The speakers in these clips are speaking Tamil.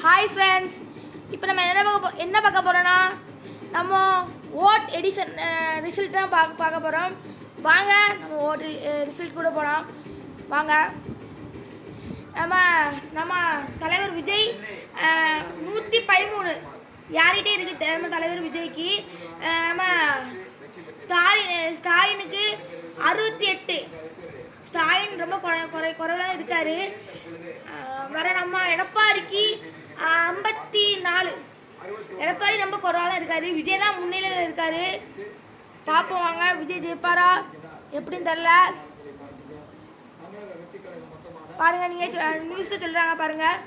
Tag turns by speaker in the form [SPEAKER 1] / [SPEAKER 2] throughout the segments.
[SPEAKER 1] ஹாய் ஃப்ரெண்ட்ஸ், இப்போ நம்ம என்ன பார்க்க போகிறோன்னா நம்ம ஓட் எடிஷன் ரிசல்ட் தான் பார்க்க போகிறோம். வாங்க நம்ம ஓட் ரிசல்ட் கூட போகலாம். வாங்க. நம்ம தலைவர் விஜய் 113 யார்கிட்டே இருக்குது நம்ம தலைவர் விஜய்க்கு. நம்ம ஸ்டாலினுக்கு 68. ஸ்டாலின் ரொம்ப குறைவாக இருக்கார். வேறு நம்ம எடப்பாடிக்கு 54. எடப்பாடி ரொம்ப குறைவாக தான் இருக்கார். விஜய் தான் முன்னிலையில் இருக்கார். பார்ப்போம் வாங்க, விஜய் ஜெயிப்பாரா எப்படின்னு தெரில. பாருங்கள், நீங்கள் நியூஸில் சொல்கிறாங்க பாருங்கள்.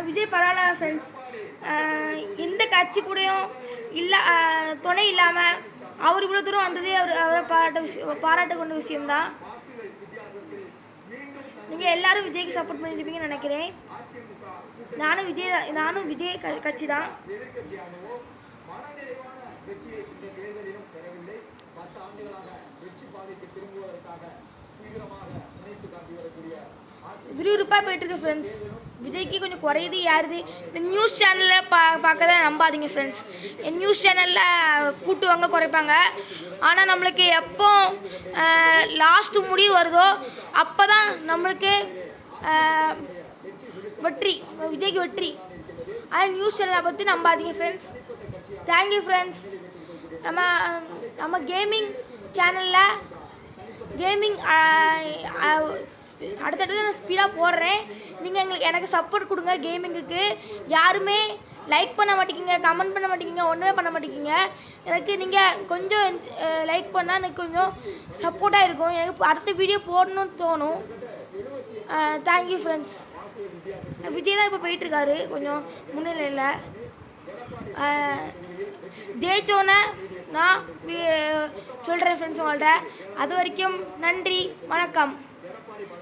[SPEAKER 1] விஜய் பரவாயில்ல ஃப்ரெண்ட்ஸ். எந்த கட்சி கூடயும் இல்லை துணை இல்லாமல் அவர் இவ்வளோ தூரம் வந்ததே அவரை பாராட்ட கொண்ட விஷயம்தான். நீங்கள் எல்லாரும் விஜய்க்கு சப்போர்ட் பண்ணியிருப்பீங்கன்னு நினைக்கிறேன். நானும் விஜய் கட்சி தான். விறுவிறுப்பாக போயிட்டுருக்கு ஃப்ரெண்ட்ஸ். விஜய்க்கு கொஞ்சம் குறையுது யாருது. இந்த நியூஸ் சேனலில் பார்க்க தான் நம்பாதீங்க ஃப்ரெண்ட்ஸ். நியூஸ் சேனலில் கூட்டுவாங்க, குறைப்பாங்க. ஆனால் நம்மளுக்கு எப்போ லாஸ்ட்டு முடிவு வருதோ அப்போ தான் நம்மளுக்கு வெற்றி, விஜய்க்கு வெற்றி. ஆனால் நியூஸ் சேனலை பற்றி நம்பாதீங்க ஃப்ரெண்ட்ஸ். Thank you friends. நம்ம கேமிங் சேனலில் கேமிங் அடுத்தடுத்து நான் ஸ்பீடாக போடுறேன். நீங்கள் எனக்கு சப்போர்ட் கொடுங்க. கேமிங்குக்கு யாருமே லைக் பண்ண மாட்டேங்கிங்க, கமெண்ட் பண்ண மாட்டேங்கிங்க, ஒன்றுமே பண்ண மாட்டேங்கிங்க. எனக்கு நீங்கள் கொஞ்சம் லைக் பண்ணால் எனக்கு கொஞ்சம் சப்போர்ட்டாக இருக்கும். எனக்கு அடுத்த வீடியோ போடணும்னு தோணும். Thank you friends. விஜய் தான் இப்போ போயிட்டுருக்காரு கொஞ்சம் முன்னிலையில். ஜெயிச்சோன்னே நான் சொல்கிறேன் ஃப்ரெண்ட்ஸ் உங்கள்கிட்ட. அது வரைக்கும் நன்றி, வணக்கம்.